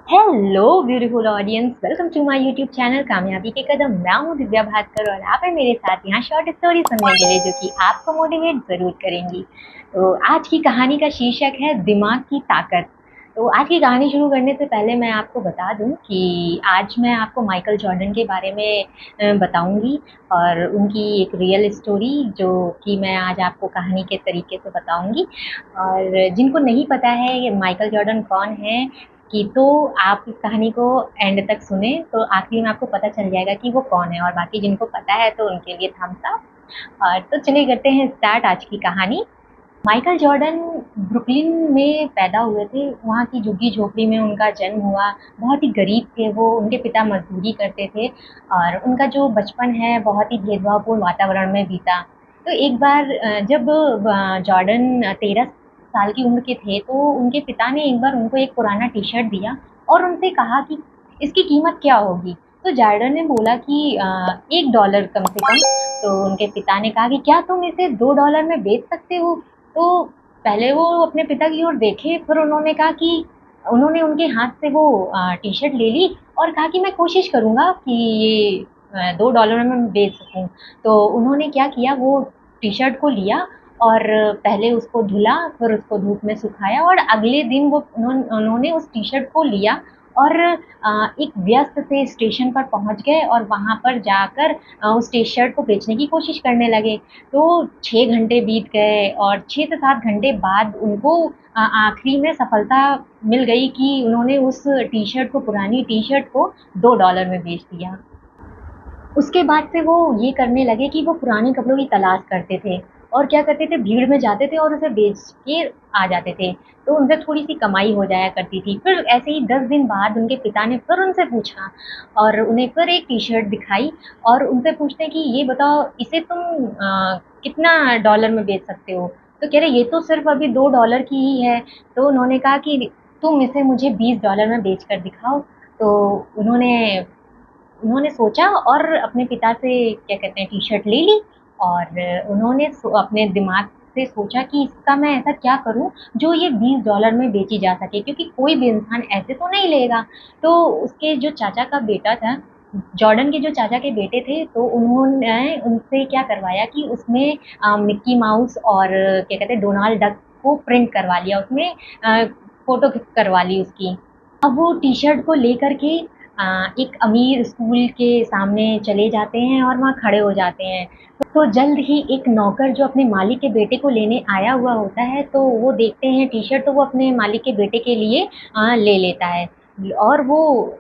Hello beautiful audience, welcome to my YouTube channel कामयाबी के कदम। मैं हूँ दिव्या भास्कर और आप है मेरे साथ यहाँ शॉर्ट स्टोरी सुनने के लिए जो कि आपको मोटिवेट ज़रूर करेंगी। तो आज की कहानी का शीर्षक है दिमाग की ताकत। तो आज की कहानी शुरू करने से पहले मैं आपको बता दूं कि आज मैं आपको माइकल जॉर्डन के बारे में बताऊंगी और उनकी एक रियल स्टोरी जो कि मैं आज आपको कहानी के तरीके से बताऊंगी। और जिनको नहीं पता है ये माइकल जॉर्डन कौन है कि तो आप इस कहानी को एंड तक सुने तो आखिरी में आपको पता चल जाएगा कि वो कौन है। और बाकी जिनको पता है तो उनके लिए थम्स अप। और तो चलिए करते हैं स्टार्ट आज की कहानी। माइकल जॉर्डन ब्रुकलिन में पैदा हुए थे। वहाँ की झुग्गी झोपड़ी में उनका जन्म हुआ। बहुत ही गरीब थे वो, उनके पिता मजदूरी करते थे और उनका जो बचपन है बहुत ही भेदभावपूर्ण वातावरण में बीता। तो एक बार जब जॉर्डन 13 साल की उम्र के थे तो उनके पिता ने एक बार उनको एक पुराना टी शर्ट दिया और उनसे कहा कि इसकी कीमत क्या होगी। तो जॉर्डन ने बोला कि $1 कम से कम। तो उनके पिता ने कहा कि क्या तुम इसे $2 में बेच सकते हो। तो पहले वो अपने पिता की ओर देखे, फिर उन्होंने कहा कि उन्होंने उनके हाथ से वो टी शर्ट ले ली और कहा कि मैं कोशिश करूँगा कि ये $2 में मैं बेच सकूँ। तो उन्होंने क्या किया, वो टी शर्ट को लिया और पहले उसको धुला, फिर उसको धूप में सुखाया और अगले दिन वो उन्होंने उस टी शर्ट को लिया और एक व्यस्त से स्टेशन पर पहुंच गए और वहां पर जाकर उस टी शर्ट को बेचने की कोशिश करने लगे। तो 6 घंटे बीत गए और 6 से 7 घंटे बाद उनको आखिरी में सफलता मिल गई कि उन्होंने उस टी शर्ट को, पुरानी टी शर्ट को $2 में बेच दिया। उसके बाद से वो ये करने लगे कि वो पुराने कपड़ों की तलाश करते थे और क्या करते थे, भीड़ में जाते थे और उसे बेच के आ जाते थे। तो उनसे थोड़ी सी कमाई हो जाया करती थी। फिर ऐसे ही 10 दिन बाद उनके पिता ने फिर उनसे पूछा और उन्हें फिर एक टी शर्ट दिखाई और उनसे पूछते हैं कि ये बताओ इसे तुम कितना डॉलर में बेच सकते हो। तो कह रहे ये तो सिर्फ अभी $2 की ही है। तो उन्होंने कहा कि तुम इसे मुझे $20 में बेच कर दिखाओ। तो उन्होंने उन्होंने सोचा और अपने पिता से क्या कहते हैं टी-शर्ट ले ली और उन्होंने अपने दिमाग से सोचा कि इसका मैं ऐसा क्या करूं जो ये $20 में बेची जा सके, क्योंकि कोई भी इंसान ऐसे तो नहीं लेगा। तो उसके जो चाचा का बेटा था, जॉर्डन के जो चाचा के बेटे थे, तो उन्होंने उनसे क्या करवाया कि उसमें मिक्की माउस और क्या कहते हैं डोनाल्ड डक को प्रिंट करवा लिया, उसमें फोटो करवा ली उसकी। अब वो टी-शर्ट को लेकर के एक अमीर स्कूल के सामने चले जाते हैं और वहाँ खड़े हो जाते हैं। तो जल्द ही एक नौकर जो अपने मालिक के बेटे को लेने आया हुआ होता है, तो वो देखते हैं टी-शर्ट, तो वो अपने मालिक के बेटे के लिए ले लेता है और वो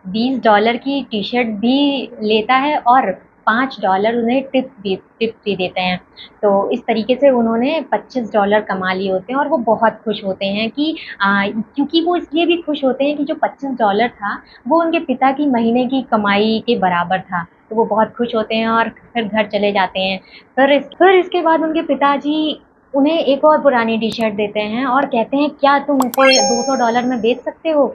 $20 की टी-शर्ट भी लेता है और $5 उन्हें टिप भी देते हैं। तो इस तरीके से उन्होंने $25 कमा लिए होते हैं और वो बहुत खुश होते हैं कि क्योंकि वो इसलिए भी खुश होते हैं कि जो $25 था वो उनके पिता की महीने की कमाई के बराबर था। तो वो बहुत खुश होते हैं और फिर घर चले जाते हैं। फिर इसके बाद उनके पिताजी उन्हें एक और पुरानी टी-शर्ट देते हैं और कहते हैं क्या तुम इसे $200 में बेच सकते हो।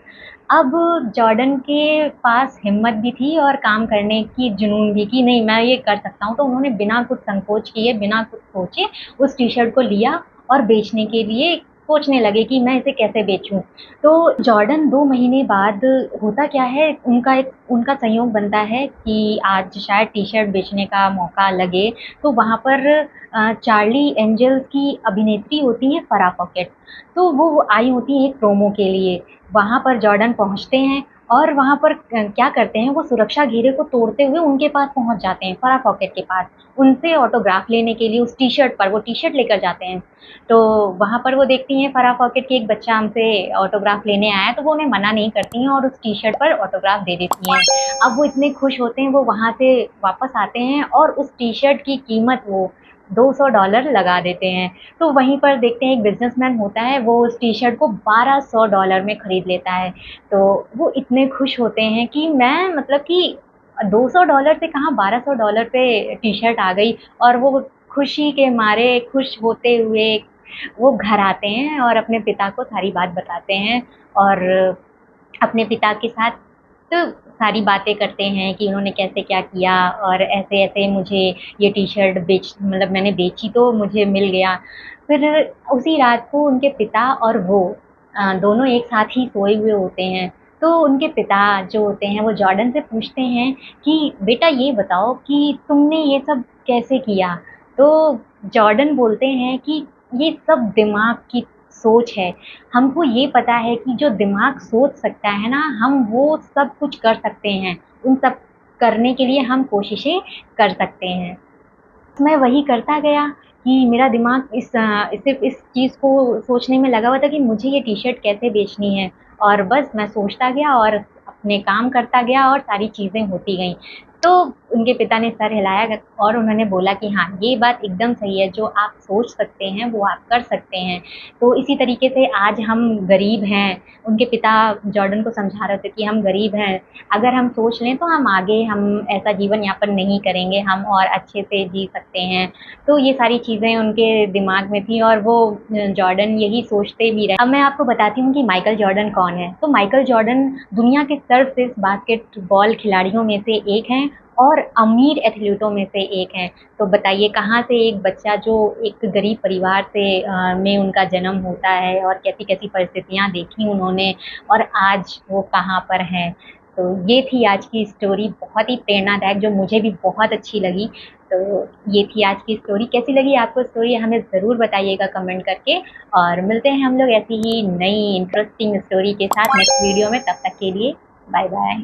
अब जॉर्डन के पास हिम्मत भी थी और काम करने की जुनून भी कि नहीं मैं ये कर सकता हूँ। तो उन्होंने बिना कुछ संकोच किए, बिना कुछ सोचे उस टी-शर्ट को लिया और बेचने के लिए सोचने लगे कि मैं इसे कैसे बेचूँ। तो जॉर्डन 2 महीने बाद, होता क्या है, उनका संयोग बनता है कि आज शायद टी-शर्ट बेचने का मौका लगे। तो वहाँ पर चार्ली एंजल्स की अभिनेत्री होती हैं फराह फॉकेट। तो वो आई होती हैं एक प्रोमो के लिए। वहाँ पर जॉर्डन पहुँचते हैं और वहाँ पर क्या करते हैं, वो सुरक्षा घेरे को तोड़ते हुए उनके पास पहुँच जाते हैं, फराह फॉकेट के पास। उनसे ऑटोग्राफ लेने के लिए उस टी-शर्ट पर, वो टी-शर्ट लेकर जाते हैं। तो वहाँ पर वो देखती हैं फराह फॉकेट की एक बच्चा हमसे ऑटोग्राफ लेने आया है, तो वो उन्हें मना नहीं करती हैं और उस टी-शर्ट पर ऑटोग्राफ दे देती हैं। अब वो इतने खुश होते हैं, वो वहाँ से वापस आते हैं और उस टी-शर्ट की कीमत वो $200 लगा देते हैं। तो वहीं पर देखते हैं एक बिज़नेसमैन होता है, वो उस टी-शर्ट को $1200 में खरीद लेता है। तो वो इतने खुश होते हैं कि मैं मतलब कि $200 से कहाँ $1200 पे टी-शर्ट आ गई। और वो खुशी के मारे, खुश होते हुए वो घर आते हैं और अपने पिता को सारी बात बताते हैं और अपने पिता के साथ तो सारी बातें करते हैं कि उन्होंने कैसे क्या किया और ऐसे-ऐसे मुझे ये टी-शर्ट मतलब मैंने बेची तो मुझे मिल गया। फिर उसी रात को उनके पिता और वो दोनों एक साथ ही सोए हुए होते हैं। तो उनके पिता जो होते हैं वो जॉर्डन से पूछते हैं कि बेटा ये बताओ कि तुमने ये सब कैसे किया? तो जॉर्डन बोलते हैं कि ये सब दिमाग की सोच है। हमको ये पता है कि जो दिमाग सोच सकता है ना, हम वो सब कुछ कर सकते हैं। उन सब करने के लिए हम कोशिशें कर सकते हैं। मैं वही करता गया कि मेरा दिमाग सिर्फ़ इस चीज़ को सोचने में लगा हुआ था कि मुझे ये टी-शर्ट कैसे बेचनी है, और बस मैं सोचता गया और अपने काम करता गया और सारी चीज़ें होती गईं। तो उनके पिता ने सर हिलाया और उन्होंने बोला कि हाँ, ये बात एकदम सही है, जो आप सोच सकते हैं वो आप कर सकते हैं। तो इसी तरीके से आज हम गरीब हैं, उनके पिता जॉर्डन को समझा रहे थे कि हम गरीब हैं, अगर हम सोच लें तो हम आगे हम ऐसा जीवन यापन नहीं करेंगे, हम और अच्छे से जी सकते हैं। तो ये सारी चीज़ें उनके दिमाग में थी और वो जॉर्डन यही सोचते भी रहे। अब मैं आपको बताती हूँ कि माइकल जॉर्डन कौन है। तो माइकल जॉर्डन दुनिया के सर्वश्रेष्ठ बास्केटबॉल खिलाड़ियों में से एक हैं और अमीर एथलीटों में से एक हैं। तो बताइए कहाँ से एक बच्चा जो एक गरीब परिवार से में उनका जन्म होता है और कैसी-कैसी परिस्थितियाँ देखी उन्होंने और आज वो कहाँ पर हैं। तो ये थी आज की स्टोरी, बहुत ही प्रेरणादायक, जो मुझे भी बहुत अच्छी लगी। तो ये थी आज की स्टोरी। कैसी लगी आपको स्टोरी हमें ज़रूर बताइएगा कमेंट करके, और मिलते हैं हम लोग ऐसी ही नई इंटरेस्टिंग स्टोरी के साथ नेक्स्ट वीडियो में। तब तक के लिए बाय बाय।